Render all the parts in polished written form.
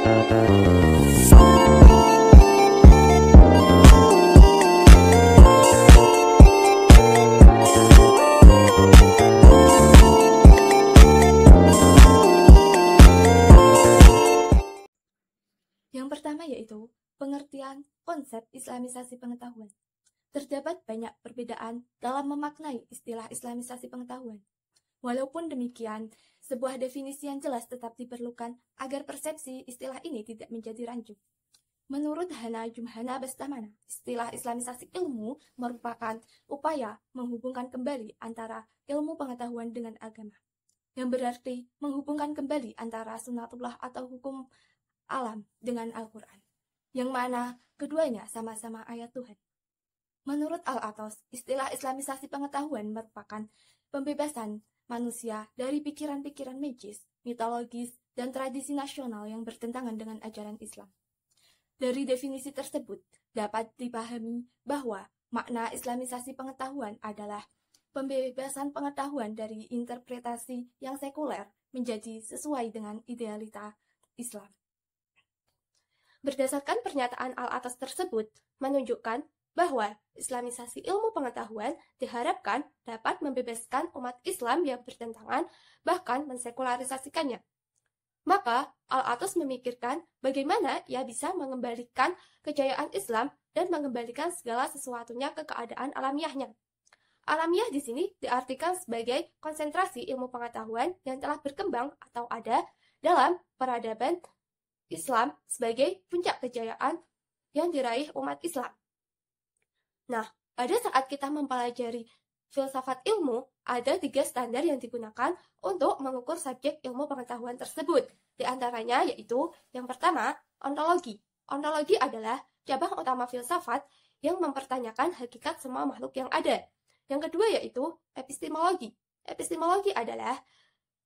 Yang pertama yaitu pengertian konsep islamisasi pengetahuan. Terdapat banyak perbedaan dalam memaknai istilah islamisasi pengetahuan. Walaupun demikian, sebuah definisi yang jelas tetap diperlukan agar persepsi istilah ini tidak menjadi rancu. Menurut Hana Jumhana Bastamana, istilah islamisasi ilmu merupakan upaya menghubungkan kembali antara ilmu pengetahuan dengan agama, yang berarti menghubungkan kembali antara sunatullah atau hukum alam dengan Al-Quran, yang mana keduanya sama-sama ayat Tuhan. Menurut Al-Atos, istilah islamisasi pengetahuan merupakan pembebasan manusia dari pikiran-pikiran magis, mitologis, dan tradisi nasional yang bertentangan dengan ajaran Islam. Dari definisi tersebut, dapat dipahami bahwa makna islamisasi pengetahuan adalah pembebasan pengetahuan dari interpretasi yang sekuler menjadi sesuai dengan idealita Islam. Berdasarkan pernyataan Al-Atas tersebut, menunjukkan bahwa islamisasi ilmu pengetahuan diharapkan dapat membebaskan umat Islam yang bertentangan, bahkan mensekularisasikannya. Maka, Al-Atas memikirkan bagaimana ia bisa mengembalikan kejayaan Islam dan mengembalikan segala sesuatunya ke keadaan alamiahnya. Alamiah di sini diartikan sebagai konsentrasi ilmu pengetahuan yang telah berkembang atau ada dalam peradaban Islam sebagai puncak kejayaan yang diraih umat Islam. Nah, pada saat kita mempelajari filsafat ilmu, ada 3 standar yang digunakan untuk mengukur subjek ilmu pengetahuan tersebut. Di antaranya yaitu, yang pertama, ontologi. Ontologi adalah cabang utama filsafat yang mempertanyakan hakikat semua makhluk yang ada. Yang kedua yaitu epistemologi. Epistemologi adalah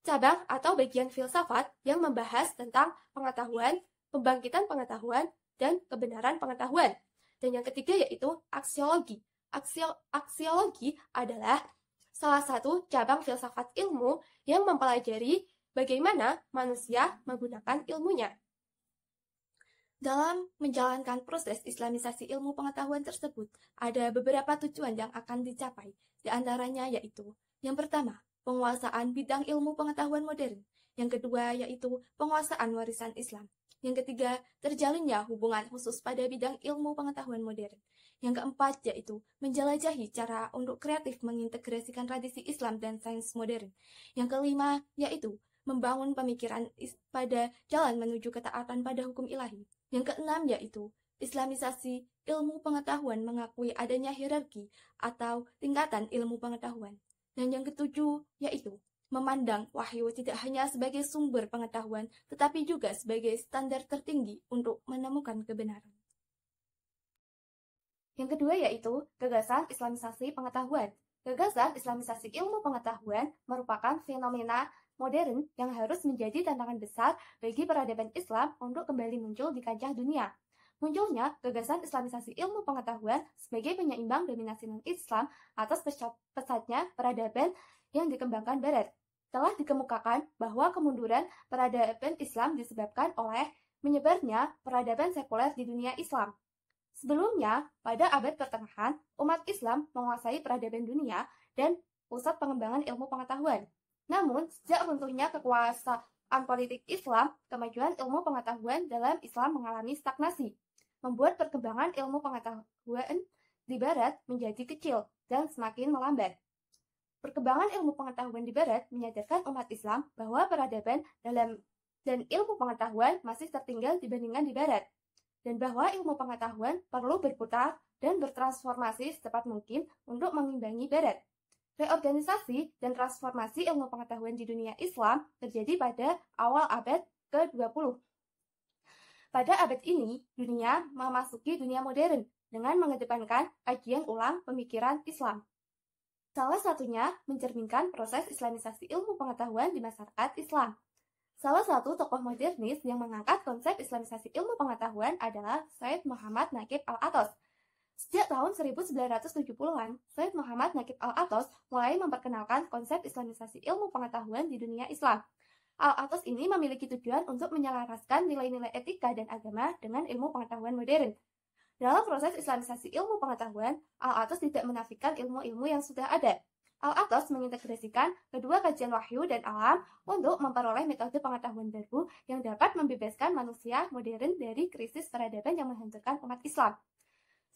cabang atau bagian filsafat yang membahas tentang pengetahuan, pembangkitan pengetahuan, dan kebenaran pengetahuan. Dan yang ketiga yaitu aksiologi. Aksiologi adalah salah satu cabang filsafat ilmu yang mempelajari bagaimana manusia menggunakan ilmunya. Dalam menjalankan proses islamisasi ilmu pengetahuan tersebut, ada beberapa tujuan yang akan dicapai. Di antaranya yaitu, yang pertama, penguasaan bidang ilmu pengetahuan modern. Yang kedua yaitu penguasaan warisan Islam. Yang ketiga, terjalinnya hubungan khusus pada bidang ilmu pengetahuan modern. Yang keempat yaitu menjelajahi cara untuk kreatif mengintegrasikan tradisi Islam dan sains modern. Yang kelima yaitu membangun pemikiran pada jalan menuju ketaatan pada hukum ilahi. Yang keenam yaitu islamisasi ilmu pengetahuan mengakui adanya hierarki atau tingkatan ilmu pengetahuan. Dan yang ketujuh yaitu memandang wahyu tidak hanya sebagai sumber pengetahuan, tetapi juga sebagai standar tertinggi untuk menemukan kebenaran. Yang kedua yaitu gagasan islamisasi pengetahuan. Gagasan islamisasi ilmu pengetahuan merupakan fenomena modern yang harus menjadi tantangan besar bagi peradaban Islam untuk kembali muncul di kancah dunia. Munculnya gagasan islamisasi ilmu pengetahuan sebagai penyeimbang dominasi non-Islam atas pesatnya peradaban yang dikembangkan Barat. Telah dikemukakan bahwa kemunduran peradaban Islam disebabkan oleh menyebarnya peradaban sekuler di dunia Islam. Sebelumnya, pada abad pertengahan, umat Islam menguasai peradaban dunia dan pusat pengembangan ilmu pengetahuan. Namun, sejak runtuhnya kekuasaan politik Islam, kemajuan ilmu pengetahuan dalam Islam mengalami stagnasi, membuat perkembangan ilmu pengetahuan di Barat menjadi kecil dan semakin melambat. Perkembangan ilmu pengetahuan di Barat menyadarkan umat Islam bahwa peradaban dan ilmu pengetahuan masih tertinggal dibandingkan di Barat, dan bahwa ilmu pengetahuan perlu berputar dan bertransformasi secepat mungkin untuk mengimbangi Barat. Reorganisasi dan transformasi ilmu pengetahuan di dunia Islam terjadi pada awal abad ke-20. Pada abad ini, dunia memasuki dunia modern dengan mengedepankan kajian ulang pemikiran Islam. Salah satunya mencerminkan proses islamisasi ilmu pengetahuan di masyarakat Islam. Salah satu tokoh modernis yang mengangkat konsep islamisasi ilmu pengetahuan adalah Sayyid Muhammad Naqib Al-Atos. Sejak tahun 1970-an, Sayyid Muhammad Naqib Al-Atos mulai memperkenalkan konsep islamisasi ilmu pengetahuan di dunia Islam. Al-Atos ini memiliki tujuan untuk menyelaraskan nilai-nilai etika dan agama dengan ilmu pengetahuan modern. Dalam proses islamisasi ilmu pengetahuan, Al-Atos tidak menafikan ilmu-ilmu yang sudah ada. Al-Atos mengintegrasikan kedua kajian wahyu dan alam untuk memperoleh metode pengetahuan baru yang dapat membebaskan manusia modern dari krisis peradaban yang menghancurkan umat Islam.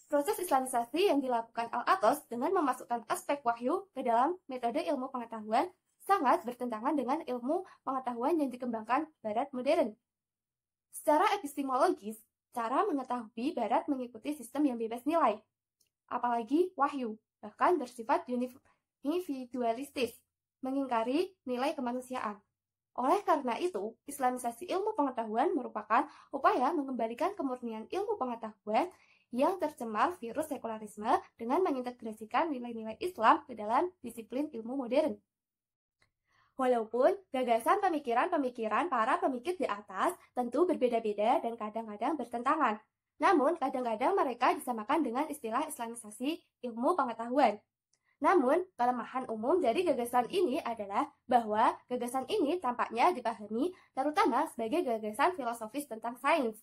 Proses islamisasi yang dilakukan Al-Atos dengan memasukkan aspek wahyu ke dalam metode ilmu pengetahuan sangat bertentangan dengan ilmu pengetahuan yang dikembangkan Barat modern. Secara epistemologis, cara mengetahui Barat mengikuti sistem yang bebas nilai, apalagi wahyu, bahkan bersifat individualistis, mengingkari nilai kemanusiaan. Oleh karena itu, islamisasi ilmu pengetahuan merupakan upaya mengembalikan kemurnian ilmu pengetahuan yang tercemar virus sekularisme dengan mengintegrasikan nilai-nilai Islam ke dalam disiplin ilmu modern. Walaupun gagasan pemikiran-pemikiran para pemikir di atas tentu berbeda-beda dan kadang-kadang bertentangan, namun kadang-kadang mereka disamakan dengan istilah islamisasi ilmu pengetahuan. Namun, kelemahan umum dari gagasan ini adalah bahwa gagasan ini tampaknya dipahami terutama sebagai gagasan filosofis tentang sains.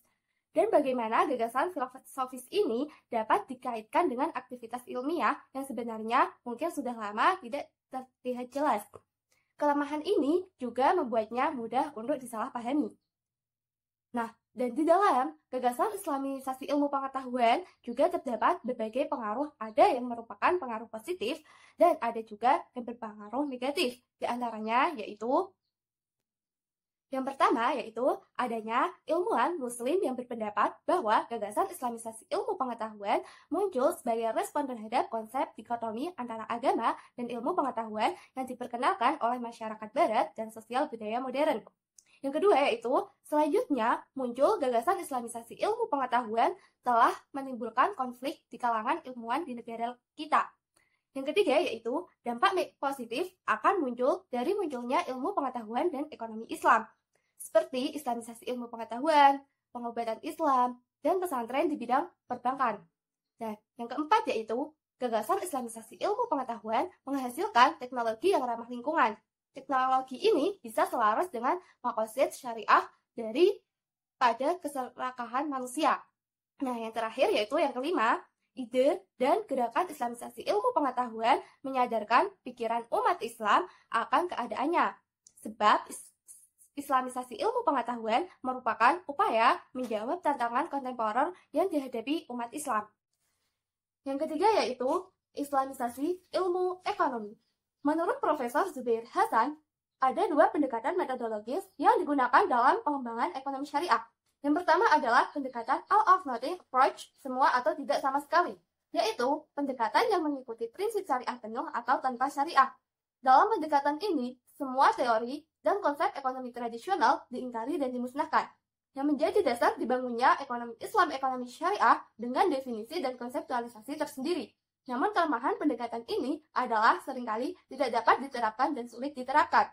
Dan bagaimana gagasan filosofis ini dapat dikaitkan dengan aktivitas ilmiah yang sebenarnya mungkin sudah lama tidak terlihat jelas. Kelemahan ini juga membuatnya mudah untuk disalahpahami. Nah, dan di dalam gagasan islamisasi ilmu pengetahuan juga terdapat berbagai pengaruh, ada yang merupakan pengaruh positif dan ada juga yang berpengaruh negatif. Di antaranya yaitu yang pertama yaitu adanya ilmuwan muslim yang berpendapat bahwa gagasan islamisasi ilmu pengetahuan muncul sebagai respon terhadap konsep dikotomi antara agama dan ilmu pengetahuan yang diperkenalkan oleh masyarakat barat dan sosial budaya modern. Yang kedua yaitu, selanjutnya muncul gagasan islamisasi ilmu pengetahuan telah menimbulkan konflik di kalangan ilmuwan di negara kita. Yang ketiga yaitu, dampak positif akan muncul dari munculnya ilmu pengetahuan dan ekonomi Islam, seperti islamisasi ilmu pengetahuan, pengobatan Islam, dan pesantren di bidang perbankan. Dan yang keempat yaitu, gagasan islamisasi ilmu pengetahuan menghasilkan teknologi yang ramah lingkungan. Teknologi ini bisa selaras dengan maqasid syariah dari pada keserakahan manusia. Nah, yang terakhir yaitu yang kelima, ide dan gerakan islamisasi ilmu pengetahuan menyadarkan pikiran umat Islam akan keadaannya. Sebab islamisasi ilmu pengetahuan merupakan upaya menjawab tantangan kontemporer yang dihadapi umat Islam. Yang ketiga yaitu islamisasi ilmu ekonomi. Menurut Profesor Zubair Hasan, ada dua pendekatan metodologis yang digunakan dalam pengembangan ekonomi syariah. Yang pertama adalah pendekatan all or nothing approach, semua atau tidak sama sekali, yaitu pendekatan yang mengikuti prinsip syariah penuh atau tanpa syariah. Dalam pendekatan ini, semua teori dan konsep ekonomi tradisional diingkari dan dimusnahkan, yang menjadi dasar dibangunnya ekonomi Islam ekonomi syariah dengan definisi dan konseptualisasi tersendiri. Namun kelemahan pendekatan ini adalah seringkali tidak dapat diterapkan dan sulit diterapkan.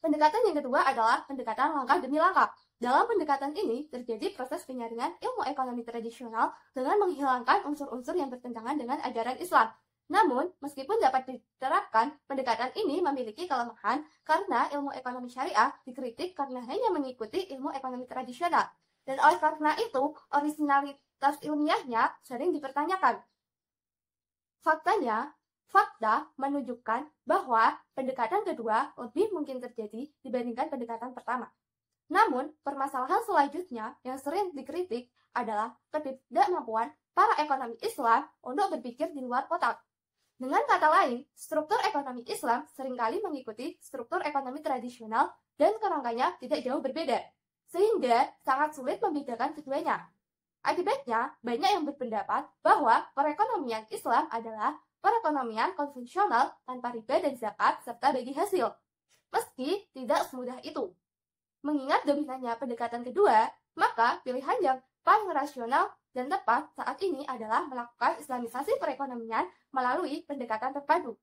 Pendekatan yang kedua adalah pendekatan langkah demi langkah. Dalam pendekatan ini terjadi proses penyaringan ilmu ekonomi tradisional dengan menghilangkan unsur-unsur yang bertentangan dengan ajaran Islam. Namun, meskipun dapat diterapkan, pendekatan ini memiliki kelemahan karena ilmu ekonomi syariah dikritik karena hanya mengikuti ilmu ekonomi tradisional. Dan oleh karena itu, originalitas ilmiahnya sering dipertanyakan. Fakta menunjukkan bahwa pendekatan kedua lebih mungkin terjadi dibandingkan pendekatan pertama. Namun, permasalahan selanjutnya yang sering dikritik adalah ketidakmampuan para ekonomi Islam untuk berpikir di luar kotak. Dengan kata lain, struktur ekonomi Islam seringkali mengikuti struktur ekonomi tradisional dan kerangkanya tidak jauh berbeda, sehingga sangat sulit membedakan keduanya. Akibatnya, banyak yang berpendapat bahwa perekonomian Islam adalah perekonomian konvensional tanpa riba dan zakat serta bagi hasil. Meski tidak semudah itu. Mengingat dominannya pendekatan kedua, maka pilihan yang paling rasional dan tepat saat ini adalah melakukan islamisasi perekonomian melalui pendekatan terpadu.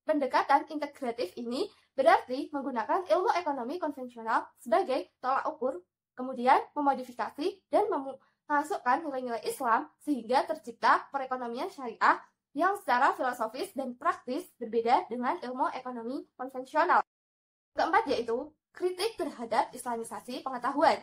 Pendekatan integratif ini berarti menggunakan ilmu ekonomi konvensional sebagai tolak ukur, kemudian memodifikasi dan memasukkan nilai-nilai Islam sehingga tercipta perekonomian syariah yang secara filosofis dan praktis berbeda dengan ilmu ekonomi konvensional. Keempat yaitu Kritik terhadap Islamisasi pengetahuan.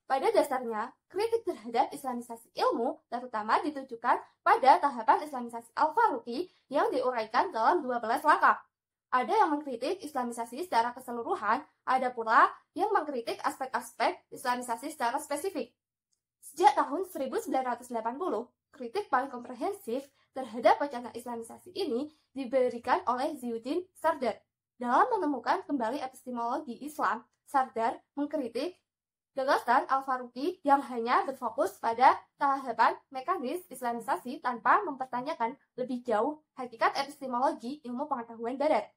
Pada dasarnya, kritik terhadap Islamisasi ilmu terutama ditujukan pada tahapan Islamisasi Al-Faruqi yang diuraikan dalam 12 langkah. Ada yang mengkritik Islamisasi secara keseluruhan, ada pula yang mengkritik aspek-aspek Islamisasi secara spesifik. Sejak tahun 1980, kritik paling komprehensif terhadap wacana Islamisasi ini diberikan oleh Ziauddin Sardar. Dalam menemukan kembali epistemologi Islam, Sardar mengkritik gagasan Al-Faruqi yang hanya berfokus pada tahapan mekanis Islamisasi tanpa mempertanyakan lebih jauh hakikat epistemologi ilmu pengetahuan barat.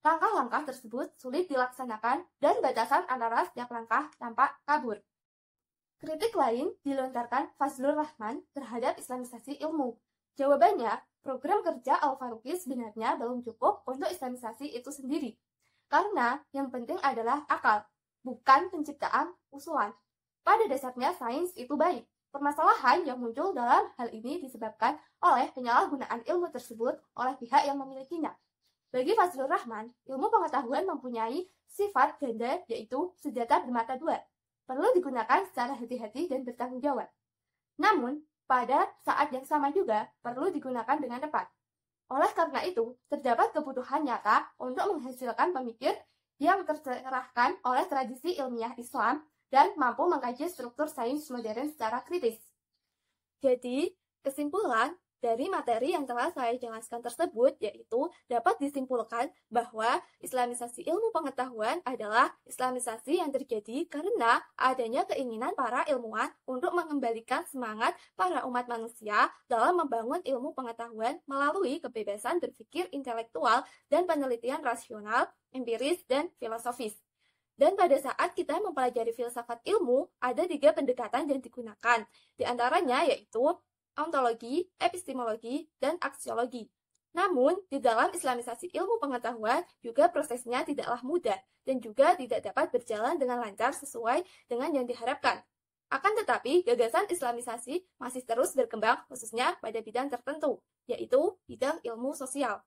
Langkah-langkah tersebut sulit dilaksanakan dan batasan antara setiap langkah tampak kabur. Kritik lain dilontarkan Fazlur Rahman terhadap Islamisasi ilmu. Jawabannya, program kerja Al-Faruqi sebenarnya belum cukup untuk Islamisasi itu sendiri. Karena yang penting adalah akal, bukan penciptaan usulan. Pada dasarnya sains itu baik. Permasalahan yang muncul dalam hal ini disebabkan oleh penyalahgunaan ilmu tersebut oleh pihak yang memilikinya. Bagi Fazlur Rahman, ilmu pengetahuan mempunyai sifat ganda yaitu senjata bermata dua. Perlu digunakan secara hati-hati dan bertanggung jawab. Namun, pada saat yang sama juga perlu digunakan dengan tepat. Oleh karena itu, terdapat kebutuhan nyata untuk menghasilkan pemikir yang tercerahkan oleh tradisi ilmiah Islam dan mampu mengkaji struktur sains modern secara kritis. Jadi, kesimpulan dari materi yang telah saya jelaskan tersebut yaitu dapat disimpulkan bahwa Islamisasi ilmu pengetahuan adalah Islamisasi yang terjadi karena adanya keinginan para ilmuwan untuk mengembalikan semangat para umat manusia dalam membangun ilmu pengetahuan melalui kebebasan berpikir intelektual dan penelitian rasional, empiris, dan filosofis. Dan pada saat kita mempelajari filsafat ilmu, ada 3 pendekatan yang digunakan. Di antaranya yaitu ontologi, epistemologi, dan aksiologi. Namun, di dalam Islamisasi ilmu pengetahuan juga prosesnya tidaklah mudah dan juga tidak dapat berjalan dengan lancar sesuai dengan yang diharapkan. Akan tetapi, gagasan Islamisasi masih terus berkembang khususnya pada bidang tertentu, yaitu bidang ilmu sosial.